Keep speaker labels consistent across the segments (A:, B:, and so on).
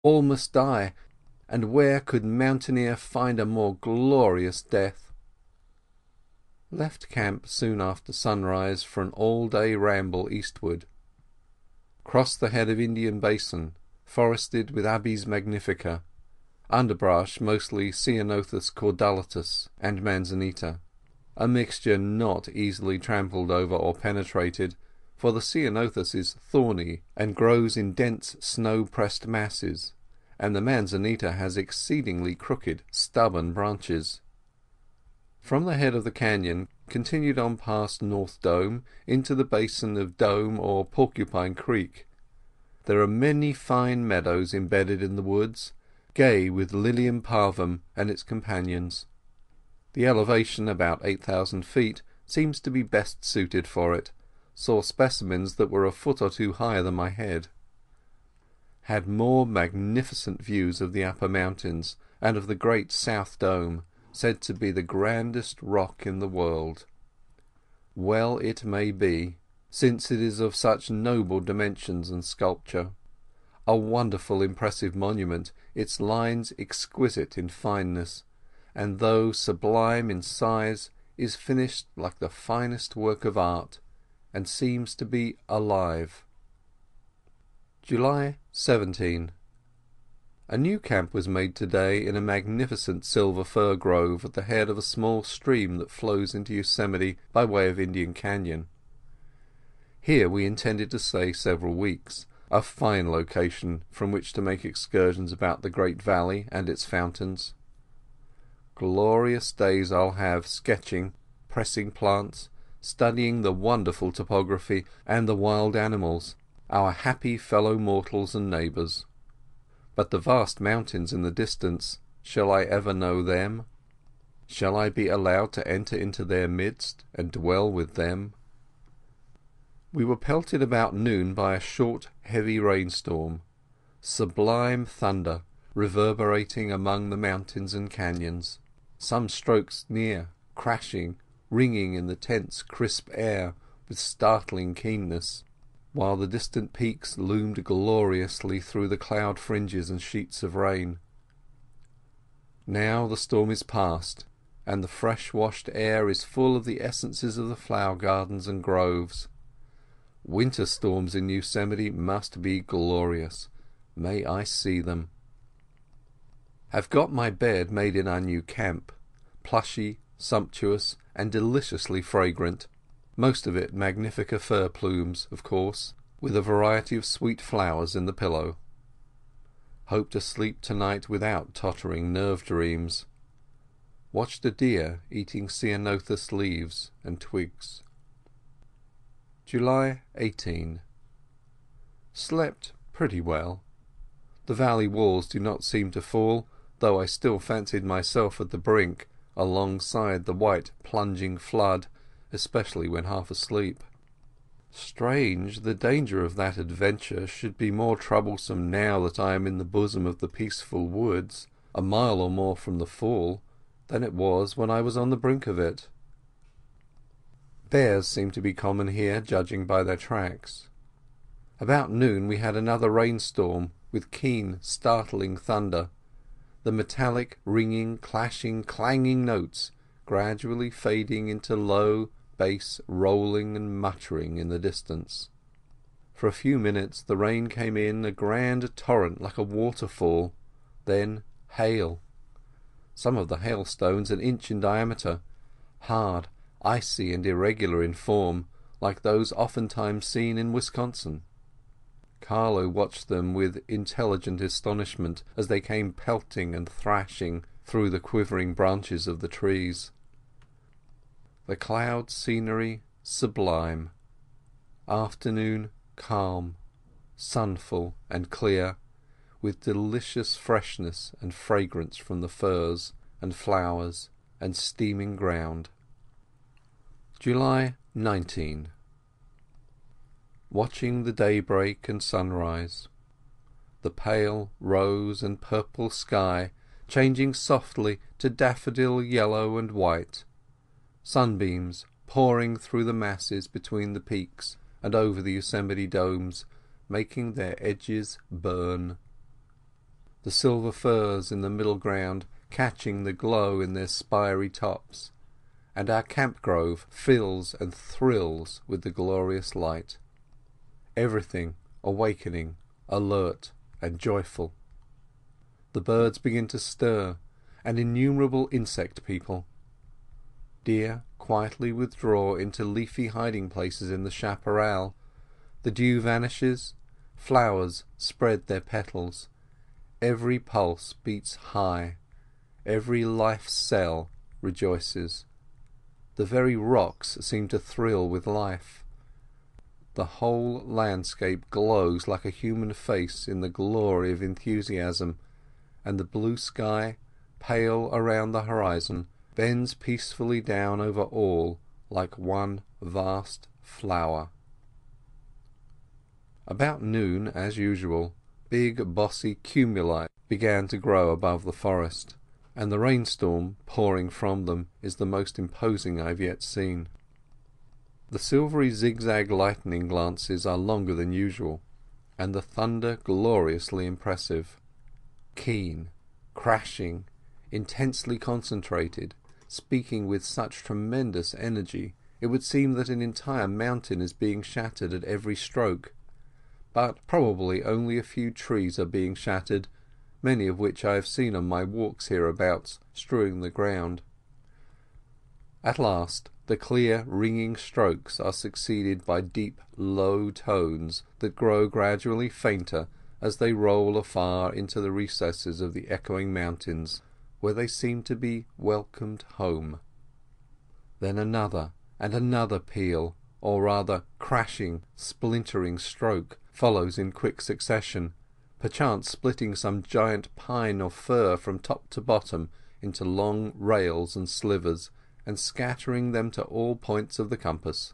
A: All must die, and where could mountaineer find a more glorious death? Left camp soon after sunrise for an all-day ramble eastward. Crossed the head of Indian Basin, forested with Abies magnifica, underbrush mostly Ceanothus cordalis and manzanita, a mixture not easily trampled over or penetrated, for the Ceanothus is thorny and grows in dense snow-pressed masses, and the manzanita has exceedingly crooked, stubborn branches. From the head of the canyon continued on past North Dome into the basin of Dome or Porcupine Creek. There are many fine meadows embedded in the woods, gay with Lilium parvum and its companions. The elevation, about 8,000 feet, seems to be best suited for it. Saw specimens that were a foot or two higher than my head. Had more magnificent views of the upper mountains and of the great South Dome, said to be the grandest rock in the world. Well it may be, since it is of such noble dimensions and sculpture. A wonderful impressive monument, its lines exquisite in fineness, and though sublime in size, is finished like the finest work of art, and seems to be alive. July 17. A new camp was made today in a magnificent silver fir grove at the head of a small stream that flows into Yosemite by way of Indian Canyon. Here we intended to stay several weeks, a fine location from which to make excursions about the great valley and its fountains. Glorious days I'll have sketching, pressing plants, studying the wonderful topography and the wild animals, our happy fellow mortals and neighbours. But the vast mountains in the distance, shall I ever know them? Shall I be allowed to enter into their midst and dwell with them? We were pelted about noon by a short, heavy rainstorm. Sublime thunder reverberating among the mountains and canyons, some strokes near, crashing, ringing in the tense, crisp air with startling keenness, while the distant peaks loomed gloriously through the cloud fringes and sheets of rain. Now the storm is past, and the fresh-washed air is full of the essences of the flower gardens and groves. Winter storms in Yosemite must be glorious. May I see them. Have got my bed made in our new camp, plushy, sumptuous, and deliciously fragrant, most of it magnifica fir plumes, of course, with a variety of sweet flowers in the pillow. Hope to sleep tonight without tottering nerve dreams. Watched a deer eating ceanothus leaves and twigs. July 18. Slept pretty well. The valley walls do not seem to fall, though I still fancied myself at the brink, alongside the white plunging flood, especially when half asleep. Strange the danger of that adventure should be more troublesome now that I am in the bosom of the peaceful woods, a mile or more from the fall, than it was when I was on the brink of it. Bears seem to be common here, judging by their tracks. About noon we had another rainstorm, with keen, startling thunder, the metallic, ringing, clashing, clanging notes gradually fading into low, bass rolling and muttering in the distance. For a few minutes the rain came in a grand torrent like a waterfall, then hail. Some of the hailstones an inch in diameter, hard, icy and irregular in form, like those oftentimes seen in Wisconsin. Carlo watched them with intelligent astonishment as they came pelting and thrashing through the quivering branches of the trees. The cloud scenery sublime. Afternoon calm, sunful and clear, with delicious freshness and fragrance from the firs and flowers and steaming ground. July 19. Watching the daybreak and sunrise. The pale rose and purple sky changing softly to daffodil yellow and white, sunbeams pouring through the masses between the peaks and over the Yosemite domes, making their edges burn. the silver firs in the middle ground catching the glow in their spiry tops, and our camp grove fills and thrills with the glorious light. Everything awakening, alert and joyful. The birds begin to stir, and innumerable insect people. Deer quietly withdraw into leafy hiding places in the chaparral. The dew vanishes, flowers spread their petals, every pulse beats high, every life cell rejoices. The very rocks seem to thrill with life. The whole landscape glows like a human face in the glory of enthusiasm, and the blue sky, pale around the horizon, bends peacefully down over all like one vast flower. About noon, as usual, big bossy cumuli began to grow above the forest, and the rainstorm pouring from them is the most imposing I have yet seen. The silvery zigzag lightning glances are longer than usual, and the thunder gloriously impressive. Keen, crashing, intensely concentrated, speaking with such tremendous energy, it would seem that an entire mountain is being shattered at every stroke. But probably only a few trees are being shattered, many of which I have seen on my walks hereabouts, strewing the ground. At last the clear ringing strokes are succeeded by deep low tones that grow gradually fainter as they roll afar into the recesses of the echoing mountains, where they seem to be welcomed home. Then another and another peal, or rather crashing, splintering stroke, follows in quick succession, perchance splitting some giant pine or fir from top to bottom into long rails and slivers, and scattering them to all points of the compass.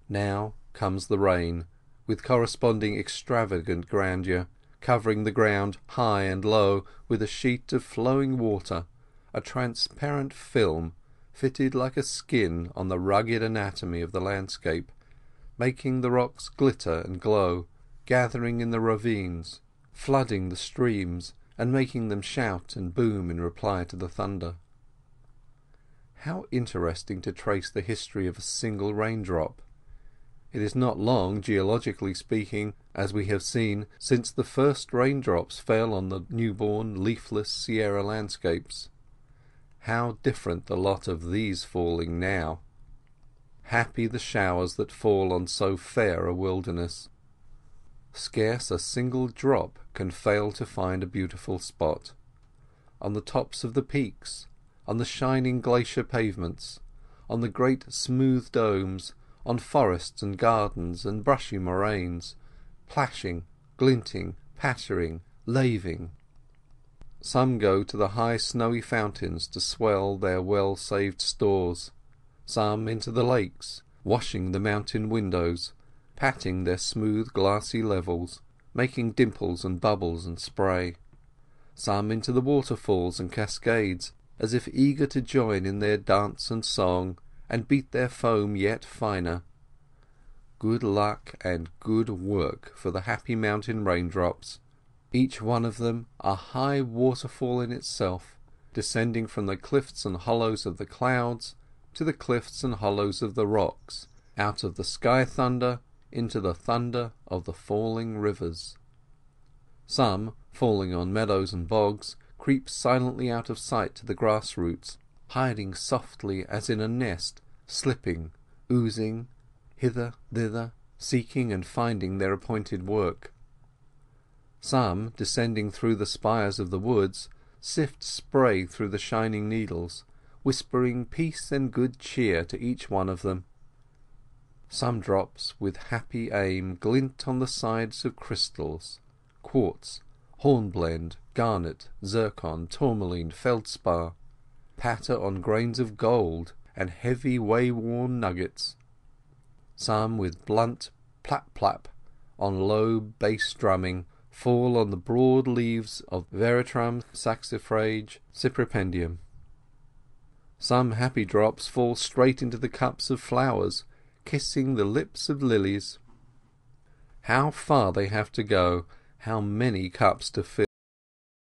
A: Now comes the rain, with corresponding extravagant grandeur, covering the ground high and low with a sheet of flowing water, a transparent film fitted like a skin on the rugged anatomy of the landscape, making the rocks glitter and glow, gathering in the ravines, flooding the streams, and making them shout and boom in reply to the thunder. How interesting to trace the history of a single raindrop! It is not long, geologically speaking, as we have seen, since the first raindrops fell on the newborn, leafless Sierra landscapes. How different the lot of these falling now! Happy the showers that fall on so fair a wilderness. Scarce a single drop can fail to find a beautiful spot. On the tops of the peaks, on the shining glacier pavements, on the great smooth domes, on forests and gardens and brushy moraines, plashing, glinting, pattering, laving. Some go to the high snowy fountains to swell their well-saved stores, some into the lakes, washing the mountain windows, patting their smooth glassy levels, making dimples and bubbles and spray, some into the waterfalls and cascades, as if eager to join in their dance and song, and beat their foam yet finer. Good luck and good work for the happy mountain raindrops, each one of them a high waterfall in itself, descending from the cliffs and hollows of the clouds to the cliffs and hollows of the rocks, out of the sky thunder into the thunder of the falling rivers. Some, falling on meadows and bogs, creep silently out of sight to the grass roots, hiding softly as in a nest, slipping, oozing, hither, thither, seeking and finding their appointed work. Some, descending through the spires of the woods, sift spray through the shining needles, whispering peace and good cheer to each one of them. Some drops with happy aim glint on the sides of crystals, quartz, hornblende, garnet, zircon, tourmaline, feldspar, patter on grains of gold and heavy way-worn nuggets. Some with blunt plap-plap on low bass drumming fall on the broad leaves of Veratrum saxifrage cypripendium. Some happy drops fall straight into the cups of flowers, kissing the lips of lilies. How far they have to go, how many cups to fill!